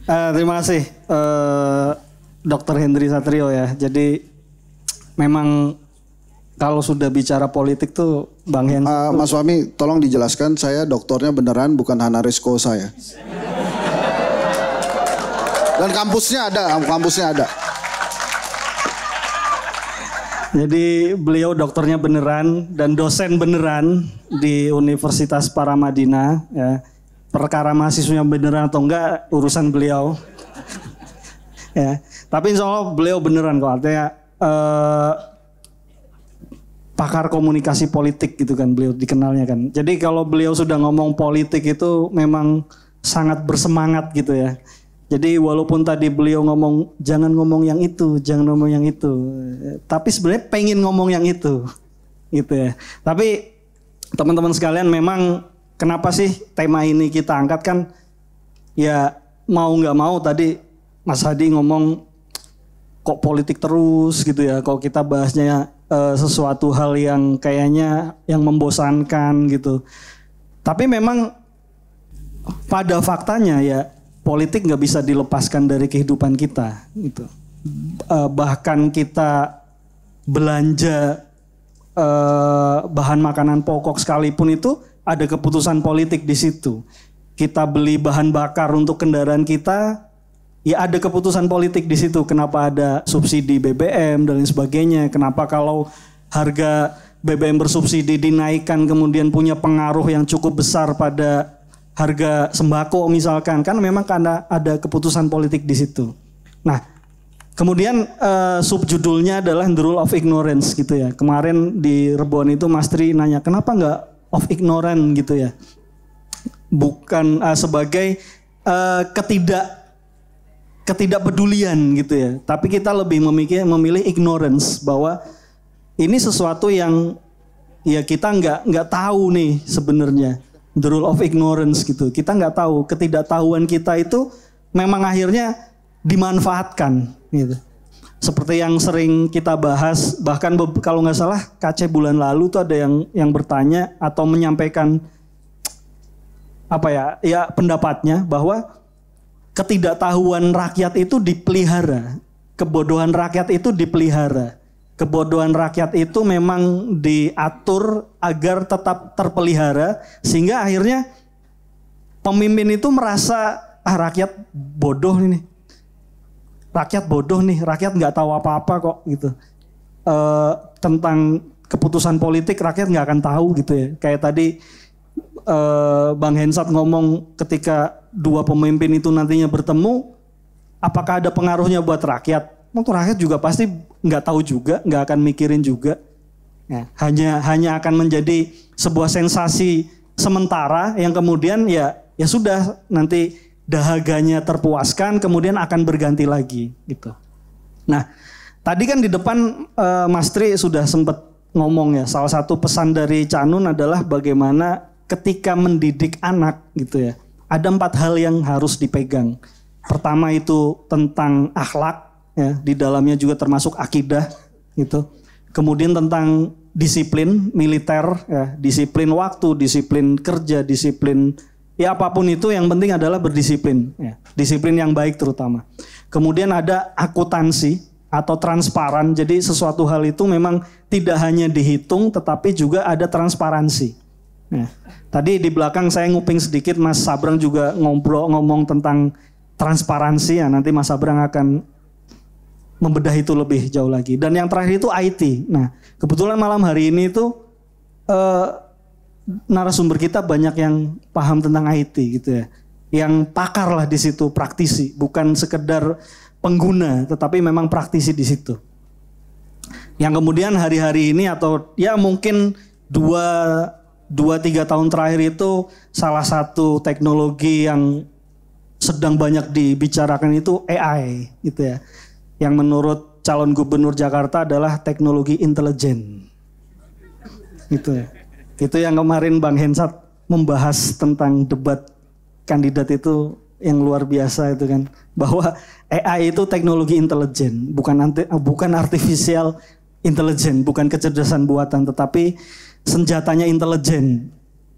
Terima kasih Dr. Hendry Satrio ya. Jadi memang kalau sudah bicara politik tuh Bang Hen. Mas Fahmi, tolong dijelaskan, saya doktornya beneran bukan Hanarisco saya. Dan kampusnya ada. Jadi beliau dokternya beneran dan dosen beneran di Universitas Paramadina. Ya. Perkara mahasiswanya beneran atau enggak urusan beliau. Ya. Tapi insya Allah beliau beneran kok. Artinya pakar komunikasi politik gitu kan beliau dikenalnya kan. Jadi kalau beliau sudah ngomong politik itu memang sangat bersemangat gitu ya. Jadi walaupun tadi beliau ngomong jangan ngomong yang itu, jangan ngomong yang itu, tapi sebenarnya pengen ngomong yang itu, gitu ya. Tapi teman-teman sekalian memang kenapa sih tema ini kita angkat kan? Ya mau nggak mau tadi Mas Hadi ngomong kok politik terus gitu ya. Kok kita bahasnya sesuatu hal yang kayaknya yang membosankan gitu. Tapi memang pada faktanya ya. Politik nggak bisa dilepaskan dari kehidupan kita, gitu. Bahkan kita belanja bahan makanan pokok sekalipun itu ada keputusan politik di situ. Kita beli bahan bakar untuk kendaraan kita, ya ada keputusan politik di situ. Kenapa ada subsidi BBM dan lain sebagainya? Kenapa kalau harga BBM bersubsidi dinaikkan kemudian punya pengaruh yang cukup besar pada harga sembako misalkan, kan memang karena ada keputusan politik di situ. Nah, kemudian subjudulnya adalah The Rule of Ignorance gitu ya. Kemarin di Rebon itu Mas Tri nanya kenapa nggak of ignorance gitu ya. Bukan sebagai ketidakpedulian gitu ya. Tapi kita lebih memilih ignorance bahwa ini sesuatu yang ya kita nggak tahu nih sebenarnya. The rule of ignorance gitu. Kita nggak tahu, ketidaktahuan kita itu memang akhirnya dimanfaatkan gitu. Seperti yang sering kita bahas, bahkan kalau nggak salah KC bulan lalu tuh ada yang bertanya atau menyampaikan pendapatnya bahwa ketidaktahuan rakyat itu dipelihara, kebodohan rakyat itu dipelihara. Kebodohan rakyat itu memang diatur agar tetap terpelihara sehingga akhirnya pemimpin itu merasa rakyat bodoh ini. Rakyat bodoh nih, rakyat nggak tahu apa-apa kok gitu. Tentang keputusan politik rakyat nggak akan tahu gitu ya. Kayak tadi Bang Hensat ngomong ketika dua pemimpin itu nantinya bertemu, apakah ada pengaruhnya buat rakyat? Untuk rakyat juga pasti nggak tahu juga, nggak akan mikirin juga. Ya, hanya akan menjadi sebuah sensasi sementara yang kemudian ya sudah nanti dahaganya terpuaskan, kemudian akan berganti lagi gitu. Nah, tadi kan di depan Mas Tri sudah sempat ngomong ya, salah satu pesan dari Canun adalah bagaimana ketika mendidik anak gitu ya, ada 4 hal yang harus dipegang. Pertama itu tentang akhlak. Ya, di dalamnya juga termasuk akidah gitu. Kemudian tentang disiplin militer, ya, disiplin waktu, disiplin kerja, disiplin ya apapun itu yang penting adalah berdisiplin, ya. Disiplin yang baik terutama. Kemudian ada akuntansi atau transparan. Jadi sesuatu hal itu memang tidak hanya dihitung tetapi juga ada transparansi. Ya. Tadi di belakang saya nguping sedikit Mas Sabrang juga ngomong tentang transparansi ya. Nanti Mas Sabrang akan membedah itu lebih jauh lagi. Dan yang terakhir itu IT. Nah, kebetulan malam hari ini itu narasumber kita banyak yang paham tentang IT gitu ya. Yang pakar lah di situ, praktisi, bukan sekedar pengguna, tetapi memang praktisi di situ. Yang kemudian hari-hari ini atau ya mungkin 2-3 tahun terakhir itu salah satu teknologi yang sedang banyak dibicarakan itu AI gitu ya. Yang menurut calon gubernur Jakarta adalah teknologi intelijen. Itu ya. Itu yang kemarin Bang Hensat membahas tentang debat kandidat itu yang luar biasa itu kan. Bahwa AI itu teknologi intelijen, bukan artificial intelligence, bukan kecerdasan buatan, tetapi senjatanya intelijen.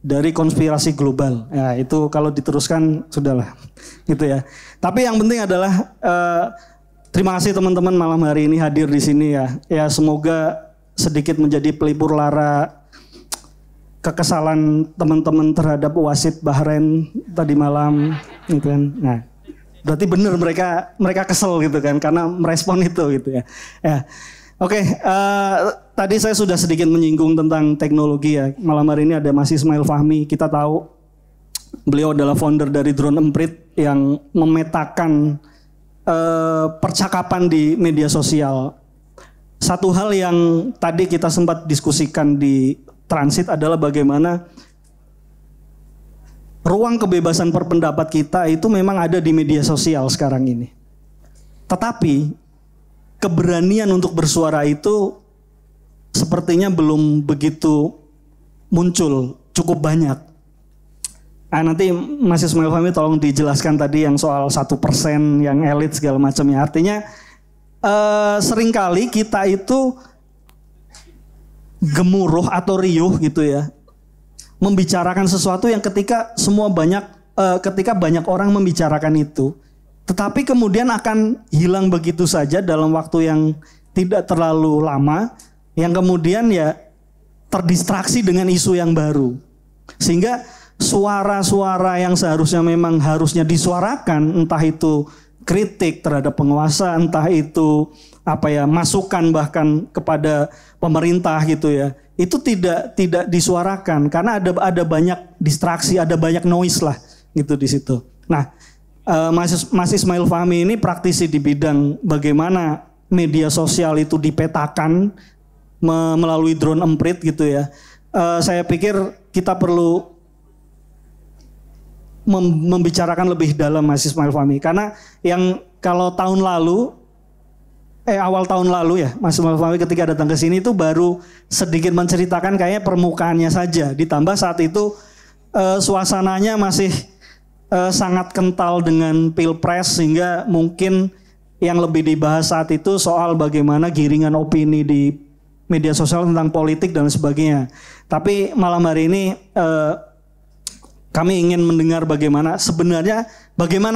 dari konspirasi global. Ya, itu kalau diteruskan sudahlah gitu ya. Tapi yang penting adalah terima kasih teman-teman malam hari ini hadir di sini ya. Ya semoga sedikit menjadi pelipur lara kekesalan teman-teman terhadap wasit Bahrain tadi malam gitu kan. Nah, berarti benar mereka kesel gitu kan karena merespon itu gitu ya. Ya. Oke, tadi saya sudah sedikit menyinggung tentang teknologi ya. Malam hari ini ada Mas Ismail Fahmi. Kita tahu beliau adalah founder dari Drone Emprit yang memetakan percakapan di media sosial. Satu hal yang tadi kita sempat diskusikan di Transit adalah bagaimana ruang kebebasan berpendapat kita itu memang ada di media sosial sekarang ini. Tetapi keberanian untuk bersuara itu sepertinya belum begitu muncul cukup banyak. Nanti Mas Ismail Fahmi tolong dijelaskan tadi yang soal 1% yang elit segala macamnya. Artinya seringkali kita itu gemuruh atau riuh gitu ya, membicarakan sesuatu yang ketika banyak orang membicarakan itu, tetapi kemudian akan hilang begitu saja dalam waktu yang tidak terlalu lama, yang kemudian ya terdistraksi dengan isu yang baru, sehingga suara-suara yang seharusnya memang harusnya disuarakan, entah itu kritik terhadap penguasa, entah itu masukan bahkan kepada pemerintah gitu ya, itu tidak disuarakan karena ada banyak distraksi, ada banyak noise lah gitu di situ. Nah, Mas Ismail Fahmi ini praktisi di bidang bagaimana media sosial itu dipetakan melalui Drone Emprit gitu ya. Saya pikir kita perlu membicarakan lebih dalam Mas Ismail Fahmi, karena yang kalau awal tahun lalu ya Mas Ismail Fahmi ketika datang ke sini itu baru sedikit menceritakan kayaknya permukaannya saja, ditambah saat itu suasananya masih sangat kental dengan pilpres, sehingga mungkin yang lebih dibahas saat itu soal bagaimana giringan opini di media sosial tentang politik dan sebagainya. Tapi malam hari ini kami ingin mendengar bagaimana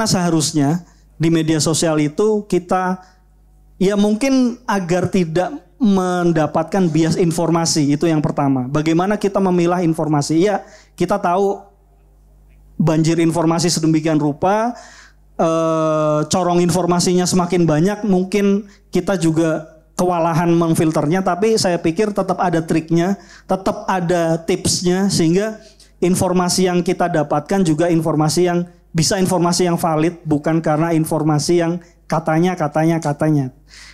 seharusnya di media sosial itu kita ya mungkin agar tidak mendapatkan bias informasi, itu yang pertama. Bagaimana kita memilah informasi? Ya, kita tahu banjir informasi sedemikian rupa, corong informasinya semakin banyak, mungkin kita juga kewalahan memfilternya, tapi saya pikir tetap ada triknya, tetap ada tipsnya, sehingga informasi yang kita dapatkan juga informasi yang valid, bukan karena informasi yang katanya.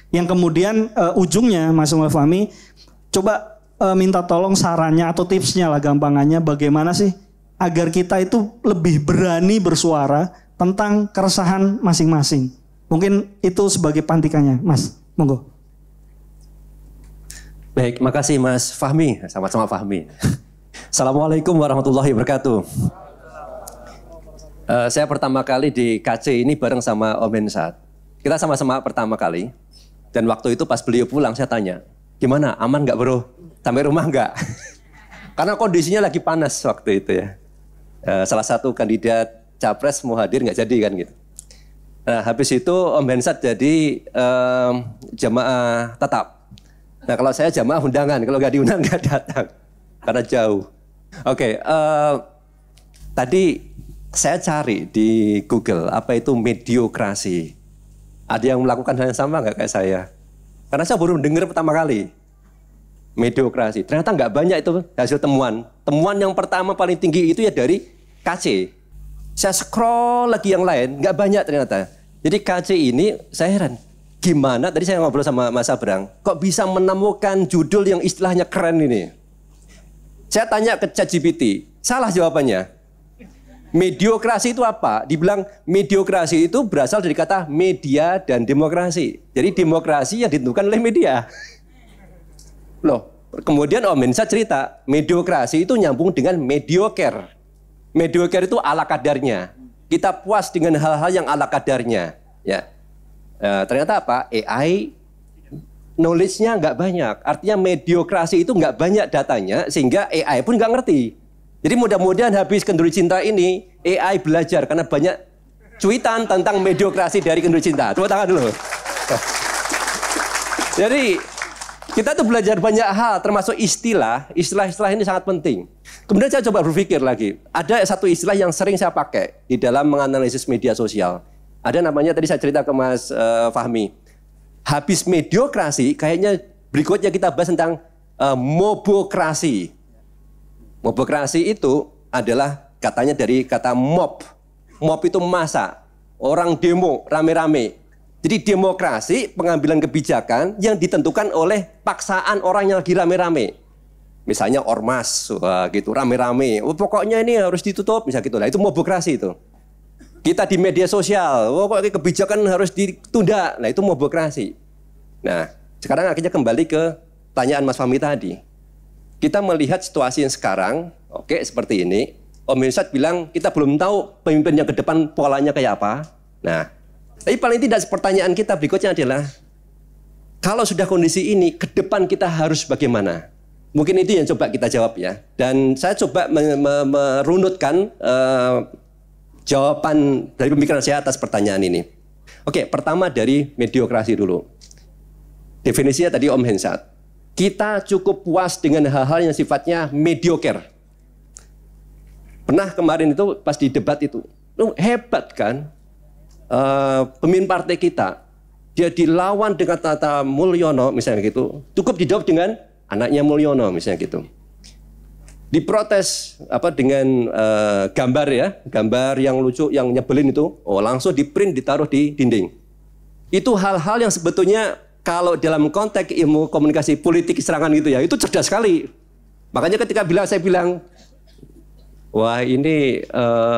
Yang kemudian ujungnya Mas Ismail Fahmi coba minta tolong sarannya atau tipsnya lah gampangannya, bagaimana sih agar kita itu lebih berani bersuara tentang keresahan masing-masing. Mungkin itu sebagai pantikannya, Mas. Monggo. Baik, makasih Mas Fahmi, sama-sama Fahmi. Assalamualaikum warahmatullahi wabarakatuh. Saya pertama kali di KC ini bareng sama Om Hensat. Kita sama-sama pertama kali. Dan waktu itu pas beliau pulang saya tanya, gimana, aman nggak bro? Sampai rumah nggak? Karena kondisinya lagi panas waktu itu ya. Salah satu kandidat capres mau hadir nggak jadi kan gitu. Nah habis itu Om Hensat jadi jamaah tetap. Nah kalau saya jamaah undangan, kalau nggak diundang nggak datang. Karena jauh. Oke, tadi saya cari di Google apa itu mediokrasi. Ada yang melakukan hal yang sama nggak kayak saya? Karena saya baru dengar pertama kali. Mediokrasi. Ternyata nggak banyak itu hasil temuan. Temuan yang pertama paling tinggi itu ya dari KC. Saya scroll lagi yang lain, nggak banyak ternyata. Jadi KC ini saya heran. Gimana, tadi saya ngobrol sama Mas Abrang, kok bisa menemukan judul yang istilahnya keren ini? Saya tanya ke ChatGPT, salah jawabannya. Mediokrasi itu apa? Dibilang mediokrasi itu berasal dari kata media dan demokrasi. Jadi demokrasi yang ditentukan oleh media. Loh, kemudian Om Hensat cerita, mediokrasi itu nyambung dengan mediocre. Mediocre itu ala kadarnya. Kita puas dengan hal-hal yang ala kadarnya. Ya, ternyata apa? AI knowledge-nya nggak banyak. Artinya mediokrasi itu nggak banyak datanya, sehingga AI pun nggak ngerti. Jadi mudah-mudahan habis Kenduri Cinta ini AI belajar karena banyak cuitan tentang mediokrasi dari Kenduri Cinta. Tepuk tangan dulu. Jadi kita tuh belajar banyak hal termasuk istilah ini sangat penting. Kemudian saya coba berpikir lagi. Ada satu istilah yang sering saya pakai di dalam menganalisis media sosial. Ada namanya tadi saya cerita ke Mas Fahmi. Habis mediokrasi kayaknya berikutnya kita bahas tentang mobokrasi. Mobokrasi itu adalah katanya dari kata mob. Mob itu massa, orang demo rame-rame. Jadi demokrasi pengambilan kebijakan yang ditentukan oleh paksaan orang yang lagi rame-rame. Misalnya ormas, gitu rame-rame. Oh, pokoknya ini harus ditutup, misalnya gitu. Nah itu mobokrasi itu. Kita di media sosial, pokoknya kebijakan harus ditunda. Nah itu mobokrasi. Nah sekarang akhirnya kembali ke pertanyaan Mas Fahmi tadi. Kita melihat situasi yang sekarang, oke seperti ini. Om Hensat bilang kita belum tahu pemimpin yang ke depan polanya kayak apa. Nah, tapi paling tidak pertanyaan kita berikutnya adalah kalau sudah kondisi ini, ke depan kita harus bagaimana? Mungkin itu yang coba kita jawab ya. Dan saya coba merunutkan jawaban dari pemikiran saya atas pertanyaan ini. Oke, pertama dari mediokrasi dulu. Definisinya tadi Om Hensat. Kita cukup puas dengan hal-hal yang sifatnya mediocre. Pernah kemarin itu pas di debat itu, hebat kan pemimpin partai kita, dia dilawan dengan Tata Mulyono misalnya gitu, cukup dijawab dengan anaknya Mulyono misalnya gitu. Diprotes dengan gambar ya, gambar yang lucu, yang nyebelin itu, langsung di print ditaruh di dinding. Itu hal-hal yang sebetulnya kalau dalam konteks ilmu komunikasi politik serangan gitu ya, itu cerdas sekali. Makanya ketika saya bilang, wah ini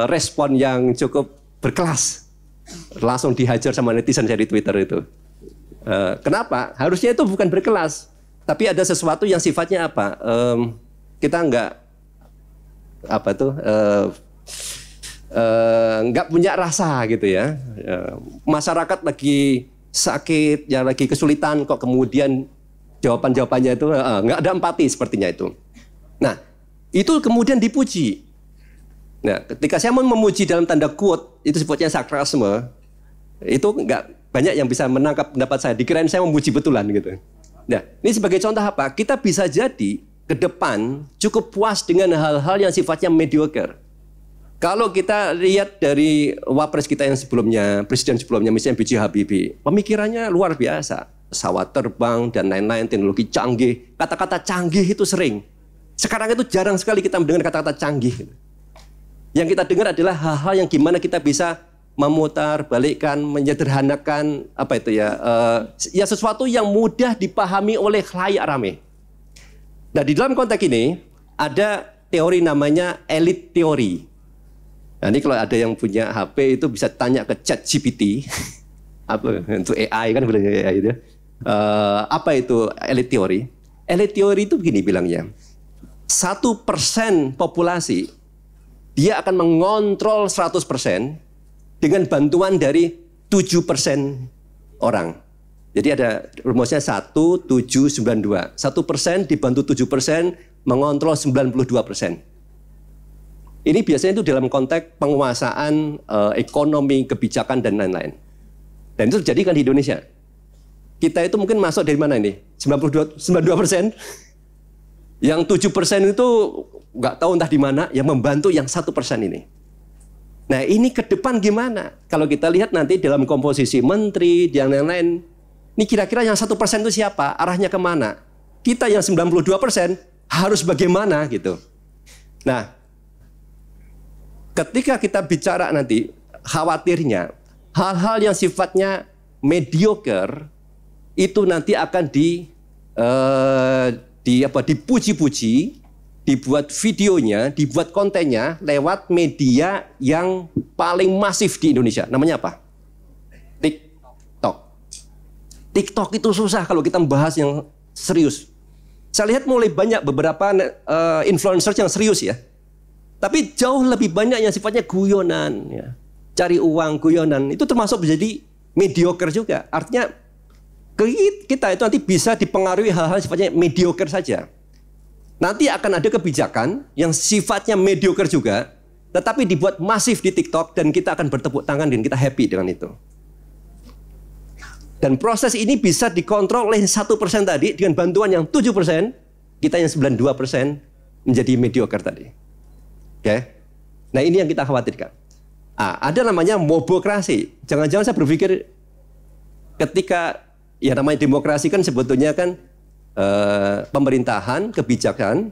respon yang cukup berkelas. Langsung dihajar sama netizen saya di Twitter itu. Kenapa? Harusnya itu bukan berkelas. Tapi ada sesuatu yang sifatnya apa? Kita nggak punya rasa gitu ya. Masyarakat lagi sakit, yang lagi kesulitan, kok kemudian jawaban-jawabannya itu nggak ada empati sepertinya itu. Nah, itu kemudian dipuji. Nah, ketika saya mau memuji dalam tanda quote, itu sebutnya sarkasme, itu nggak banyak yang bisa menangkap pendapat saya. Dikirain saya memuji betulan gitu. Nah, ini sebagai contoh apa? Kita bisa jadi ke depan cukup puas dengan hal-hal yang sifatnya mediocre. Kalau kita lihat dari wapres kita yang sebelumnya, presiden sebelumnya, misalnya B.J. Habibie, pemikirannya luar biasa. Pesawat terbang dan lain-lain, teknologi canggih. Kata-kata canggih itu sering. Sekarang itu jarang sekali kita mendengar kata-kata canggih. Yang kita dengar adalah hal-hal yang gimana kita bisa memutar, balikkan, menyederhanakan ya sesuatu yang mudah dipahami oleh khalayak ramai. Nah, di dalam konteks ini ada teori namanya elite teori. Nah, ini kalau ada yang punya HP itu bisa tanya ke ChatGPT. Apa untuk AI kan bilangnya AI itu. Apa itu elite teori? Elite teori itu begini bilangnya. 1% populasi dia akan mengontrol 100% dengan bantuan dari 7% orang. Jadi ada rumusnya 1-7-92. 1% dibantu 7% mengontrol 92%. Ini biasanya itu dalam konteks penguasaan ekonomi, kebijakan, dan lain-lain. Dan itu terjadi kan di Indonesia. Kita itu mungkin masuk dari mana ini? 92%. Yang 7% itu nggak tahu entah di mana, yang membantu yang 1% ini. Nah ini ke depan gimana? Kalau kita lihat nanti dalam komposisi menteri, dan lain-lain, ini kira-kira yang 1% itu siapa? Arahnya kemana? Kita yang 92% harus bagaimana gitu. Nah, ketika kita bicara nanti, khawatirnya hal-hal yang sifatnya mediocre itu nanti akan dipuji-puji, dibuat videonya, dibuat kontennya lewat media yang paling masif di Indonesia. Namanya apa? TikTok. TikTok itu susah kalau kita membahas yang serius. Saya lihat mulai banyak beberapa influencer yang serius ya. Tapi jauh lebih banyak yang sifatnya guyonan, ya. Cari uang, guyonan. Itu termasuk menjadi mediocre juga. Artinya kita itu nanti bisa dipengaruhi hal-hal sifatnya mediocre saja. Nanti akan ada kebijakan yang sifatnya mediocre juga, tetapi dibuat masif di TikTok dan kita akan bertepuk tangan dan kita happy dengan itu. Dan proses ini bisa dikontrol oleh 1% tadi dengan bantuan yang 7%, kita yang 92% menjadi mediocre tadi. Oke. Nah, ini yang kita khawatirkan. Ada namanya mobokrasi. Jangan-jangan saya berpikir ketika ya namanya demokrasi kan sebetulnya kan pemerintahan, kebijakan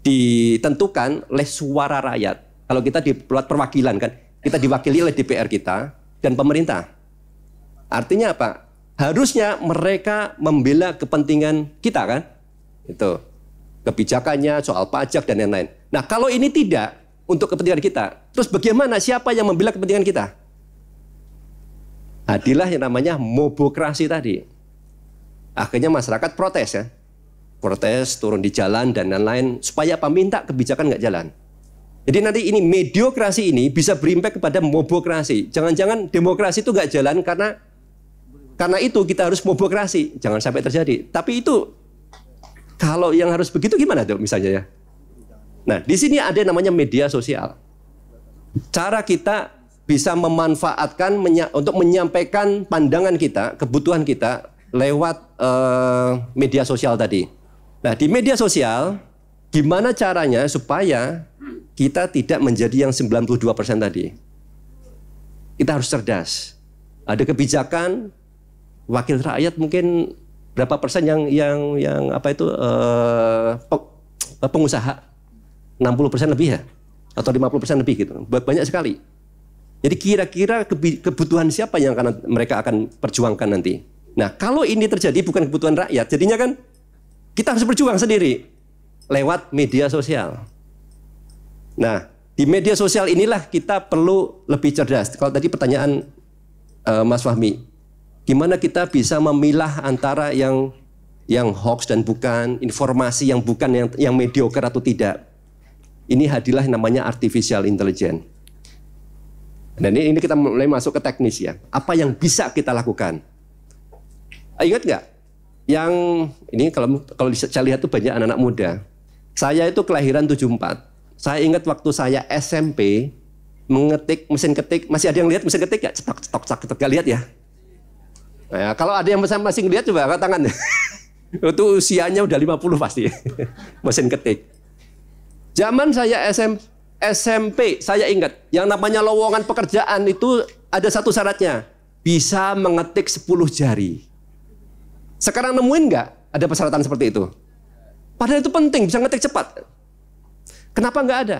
ditentukan oleh suara rakyat. Kalau kita dibuat perwakilan kan, kita diwakili oleh DPR kita dan pemerintah. Artinya apa? Harusnya mereka membela kepentingan kita kan? Itu. Kebijakannya, soal pajak dan lain-lain. Nah, kalau ini tidak untuk kepentingan kita, terus bagaimana siapa yang membela kepentingan kita? Adalah yang namanya mobokrasi tadi. Akhirnya masyarakat protes ya. Protes, turun di jalan dan lain-lain supaya apa? Minta kebijakan nggak jalan. Jadi nanti ini mediokrasi ini bisa berimpact kepada mobokrasi. Jangan-jangan demokrasi itu nggak jalan karena itu kita harus mobokrasi. Jangan sampai terjadi. Tapi itu kalau yang harus begitu gimana tuh misalnya ya? Nah, di sini ada namanya media sosial. Cara kita bisa memanfaatkan untuk menyampaikan pandangan kita, kebutuhan kita lewat media sosial tadi. Nah, di media sosial gimana caranya supaya kita tidak menjadi yang 92% tadi? Kita harus cerdas. Ada kebijakan wakil rakyat mungkin berapa persen yang apa itu pengusaha 60% lebih ya atau 50% lebih gitu. Banyak sekali. Jadi kira-kira kebutuhan siapa yang mereka akan perjuangkan nanti. Nah, kalau ini terjadi bukan kebutuhan rakyat, jadinya kan kita harus berjuang sendiri lewat media sosial. Nah, di media sosial inilah kita perlu lebih cerdas. Kalau tadi pertanyaan Mas Fahmi, gimana kita bisa memilah antara yang hoax dan bukan, informasi yang bukan yang mediocre atau tidak. Ini hadirlah namanya artificial intelligence. Dan ini kita mulai masuk ke teknis ya. Apa yang bisa kita lakukan? Ingat nggak? Yang ini kalau saya lihat tuh banyak anak-anak muda. Saya itu kelahiran 74. Saya ingat waktu saya SMP mengetik mesin ketik, masih ada yang lihat mesin ketik nggak? Cetok, nggak lihat ya? Nah, kalau ada yang masih lihat coba angkat tangan. Itu usianya udah 50 pasti. Mesin ketik. Zaman saya SMP, saya ingat yang namanya lowongan pekerjaan itu ada satu syaratnya, bisa mengetik 10 jari. Sekarang nemuin nggak ada persyaratan seperti itu? Padahal itu penting, bisa ngetik cepat. Kenapa nggak ada?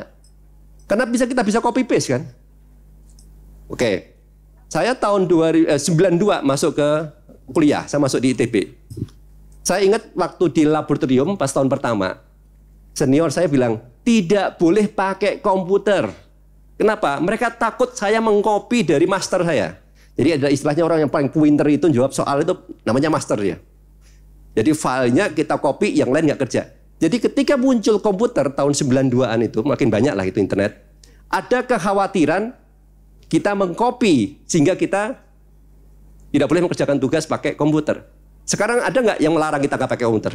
Karena kita bisa copy paste kan? Oke, saya tahun 92 masuk ke kuliah, saya masuk di ITB. Saya ingat waktu di laboratorium pas tahun pertama, senior saya bilang, tidak boleh pakai komputer. Kenapa? Mereka takut saya mengcopy dari master saya. Jadi ada istilahnya orang yang paling pinter itu jawab soal itu namanya master ya. Jadi filenya kita copy, yang lain nggak kerja. Jadi ketika muncul komputer tahun 92-an itu, makin banyak lah itu internet, ada kekhawatiran kita mengcopy sehingga kita tidak boleh mengerjakan tugas pakai komputer. Sekarang ada nggak yang melarang kita nggak pakai komputer?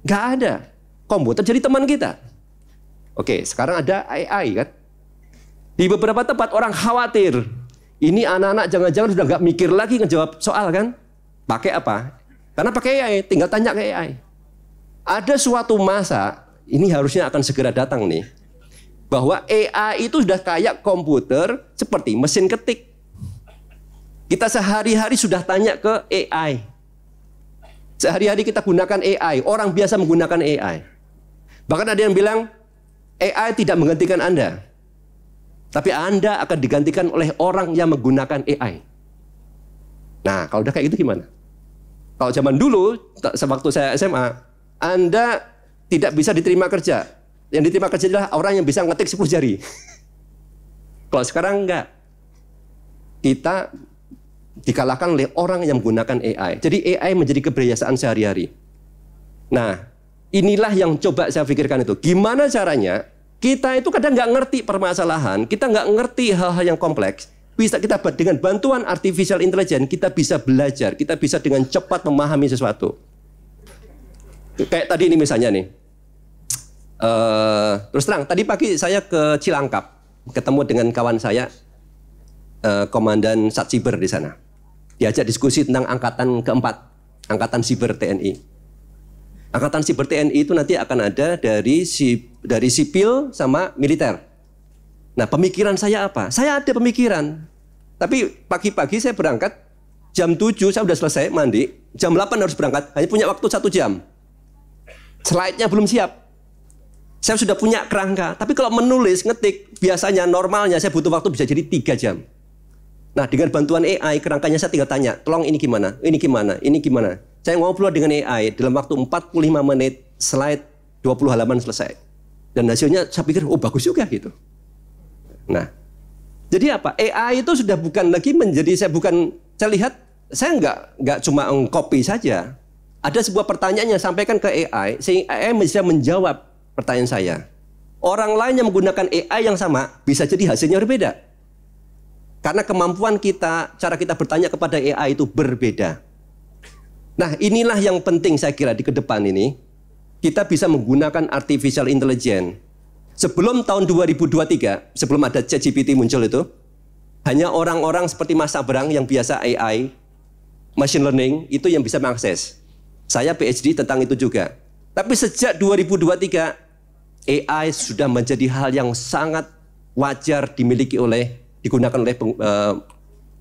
Nggak ada. Komputer jadi teman kita. Oke, sekarang ada AI kan? Di beberapa tempat orang khawatir. Ini anak-anak jangan-jangan sudah nggak mikir lagi ngejawab soal kan? Pakai apa? Karena pakai AI, tinggal tanya ke AI. Ada suatu masa, ini harusnya akan segera datang nih, bahwa AI itu sudah kayak komputer seperti mesin ketik. Kita sehari-hari sudah tanya ke AI. Sehari-hari kita gunakan AI, orang biasa menggunakan AI. Bahkan ada yang bilang, AI tidak menggantikan Anda. Tapi Anda akan digantikan oleh orang yang menggunakan AI. Nah, kalau udah kayak gitu gimana? Kalau zaman dulu, sewaktu saya SMA, Anda tidak bisa diterima kerja. Yang diterima kerja adalah orang yang bisa ngetik 10 jari. Kalau sekarang enggak. Kita dikalahkan oleh orang yang menggunakan AI. Jadi AI menjadi kebiasaan sehari-hari. Nah, inilah yang coba saya pikirkan itu. Gimana caranya kita itu kadang nggak ngerti permasalahan, kita nggak ngerti hal-hal yang kompleks. Bisa kita dengan bantuan artificial intelligence, kita bisa belajar, kita bisa dengan cepat memahami sesuatu. Kayak tadi ini misalnya nih, Terus terang, tadi pagi saya ke Cilangkap, ketemu dengan kawan saya, Komandan Satsiber di sana. Diajak diskusi tentang angkatan keempat, angkatan siber TNI. Angkatan siber TNI itu nanti akan ada dari sipil sama militer. Nah, pemikiran saya apa? Saya ada pemikiran. Tapi pagi-pagi saya berangkat, jam 7 saya sudah selesai mandi, jam 8 harus berangkat, hanya punya waktu 1 jam. Slide-nya belum siap. Saya sudah punya kerangka, tapi kalau menulis, ngetik, biasanya normalnya saya butuh waktu bisa jadi 3 jam. Nah, dengan bantuan AI, kerangkanya saya tinggal tanya, tolong ini gimana, ini gimana, ini gimana. Saya ngobrol dengan AI dalam waktu 45 menit, slide 20 halaman selesai. Dan hasilnya saya pikir, oh bagus juga gitu. Nah, jadi apa? AI itu sudah bukan lagi menjadi, saya lihat, saya nggak cuma copy saja. Ada sebuah pertanyaan yang sampaikan ke AI, sehingga AI bisa menjawab pertanyaan saya. Orang lain yang menggunakan AI yang sama, bisa jadi hasilnya berbeda. Karena kemampuan kita, cara kita bertanya kepada AI itu berbeda. Nah, inilah yang penting saya kira di ke depan ini. Kita bisa menggunakan artificial intelligence. Sebelum tahun 2023, sebelum ada ChatGPT muncul itu, hanya orang-orang seperti Mas Sabrang yang biasa AI, machine learning, itu yang bisa mengakses. Saya PhD tentang itu juga. Tapi sejak 2023, AI sudah menjadi hal yang sangat wajar digunakan oleh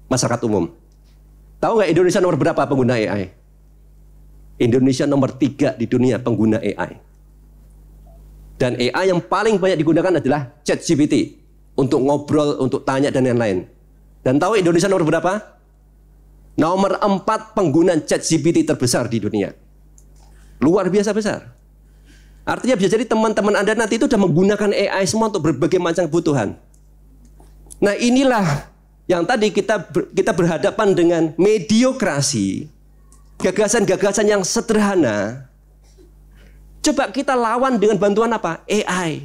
masyarakat umum. Tahu nggak Indonesia nomor berapa pengguna AI? Indonesia nomor 3 di dunia pengguna AI. Dan AI yang paling banyak digunakan adalah ChatGPT. Untuk ngobrol, untuk tanya, dan lain-lain. Dan tahu Indonesia nomor berapa? Nomor 4 pengguna ChatGPT terbesar di dunia. Luar biasa besar. Artinya bisa jadi teman-teman Anda nanti itu sudah menggunakan AI semua untuk berbagai macam kebutuhan. Nah, inilah yang tadi kita berhadapan dengan mediokrasi, gagasan-gagasan yang sederhana. Coba kita lawan dengan bantuan apa? AI.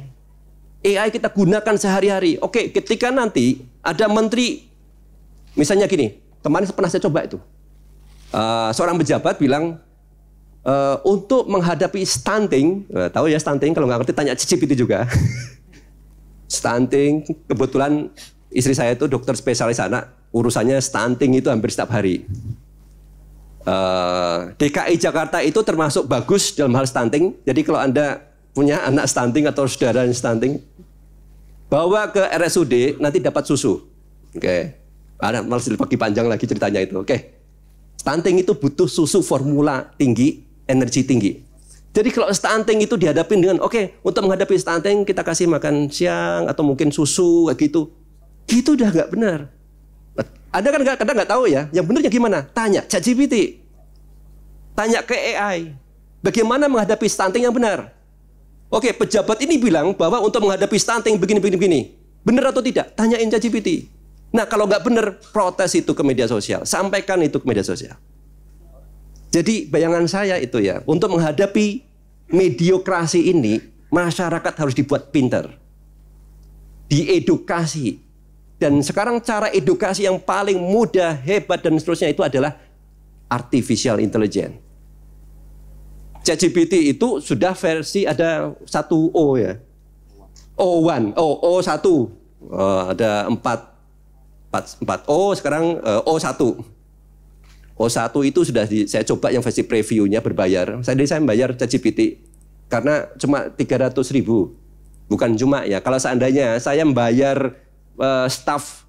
AI kita gunakan sehari-hari. Oke, ketika nanti ada menteri, misalnya gini, kemarin pernah saya coba itu. Seorang pejabat bilang, untuk menghadapi stunting, tahu ya stunting, kalau nggak ngerti tanya ChatGPT juga. Stunting, kebetulan istri saya itu dokter spesialis anak, urusannya stunting itu hampir setiap hari. DKI Jakarta itu termasuk bagus dalam hal stunting. Jadi kalau Anda punya anak stunting atau saudara yang stunting, bawa ke RSUD nanti dapat susu. Oke. Ada malah lebih panjang lagi ceritanya itu. Oke. Stunting itu butuh susu formula tinggi, energi tinggi. Jadi kalau stunting itu dihadapin dengan untuk menghadapi stunting kita kasih makan siang atau mungkin susu kayak gitu. Gitu udah nggak benar. Anda kan kadang nggak tahu ya, yang benarnya gimana? Tanya ChatGPT, tanya ke AI, bagaimana menghadapi stunting yang benar? Oke, pejabat ini bilang bahwa untuk menghadapi stunting begini, benar atau tidak? Tanyain ChatGPT. Nah, kalau nggak benar, protes itu ke media sosial, sampaikan itu ke media sosial. Jadi bayangan saya itu ya, untuk menghadapi mediokrasi ini, masyarakat harus dibuat pintar, diedukasi. Dan sekarang cara edukasi yang paling mudah, hebat, dan seterusnya itu adalah artificial intelligence. ChatGPT itu sudah versi ada 1O ya. O1, O1. Ada 4O, sekarang O1. O1 itu sudah saya coba yang versi previewnya berbayar. Saya membayar ChatGPT karena cuma 300.000. Bukan cuma ya, kalau seandainya saya membayar staf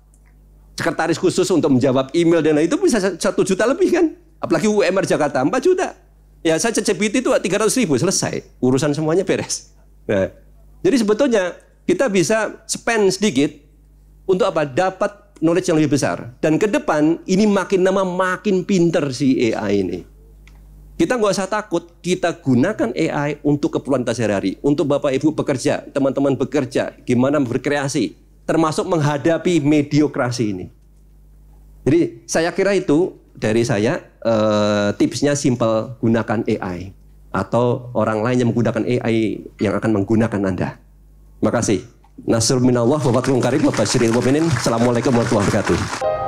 sekretaris khusus untuk menjawab email dan lain itu bisa 1 juta lebih kan, apalagi UMR Jakarta 4 juta ya. Saya ChatGPT itu 300.000 selesai, urusan semuanya beres. Nah, jadi sebetulnya kita bisa spend sedikit untuk apa? Dapat knowledge yang lebih besar. Dan ke depan ini makin lama makin pinter si AI ini. Kita nggak usah takut, kita gunakan AI untuk keperluan kita sehari-hari, untuk Bapak Ibu bekerja, teman-teman bekerja, gimana berkreasi, termasuk menghadapi mediokrasi ini. Jadi saya kira itu dari saya, tipsnya simple, gunakan AI. Atau orang lain yang menggunakan AI yang akan menggunakan Anda. Terima kasih. Nasrul minallah wa fathun qarib wa basyiril mu'minin. Assalamualaikum warahmatullahi wabarakatuh.